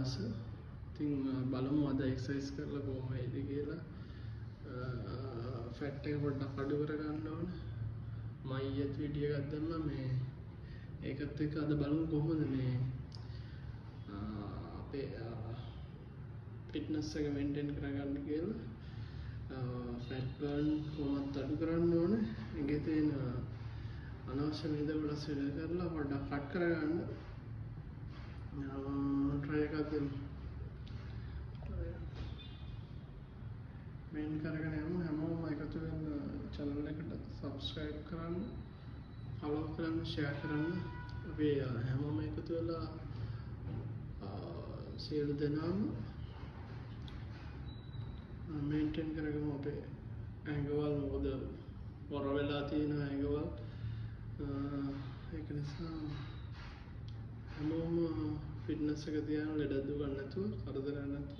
අදහස. ඉතින් බලමු අද එක්සර්සයිස් කරලා කොහොම වෙයිද කියලා. ෆැට් එක පොඩ්ඩක් අඩු කර ගන්න ඕනේ. මම ඊයේත් වීඩියෝ එකක් දැම්මා මේ ඒකත් එක්ක අද බලමු කොහොමද මේ අපේ ෆිට්නස් එක මේන්ටේන් කරගන්න කියලා. ෆැට් බර්න් කොහොමද අඩු කරන්න ඕනේ. ඒකේ තියෙන අනවශ්‍ය මේද කොටස් වෙන කරලා පොඩ්ඩක් කට් කරගන්න. try එකක් දෙමු. මේන් කරගෙන යමු. හැමෝම එකතු වෙන්න channel එකට subscribe කරන්න, follow කරන්න, share කරන්න. අපි හැමෝම එකතු වෙලා සියලු දෙනාම මේන්ටේන් කරගමු අපේ ඇඟවල්. මොකද වර වෙලා තියෙන ඇඟවල්. ඒක නිසා හැමෝම ෆිට්නස් එක තියාගෙන ලෙඩ දුක නැතුව කරදර නැතුව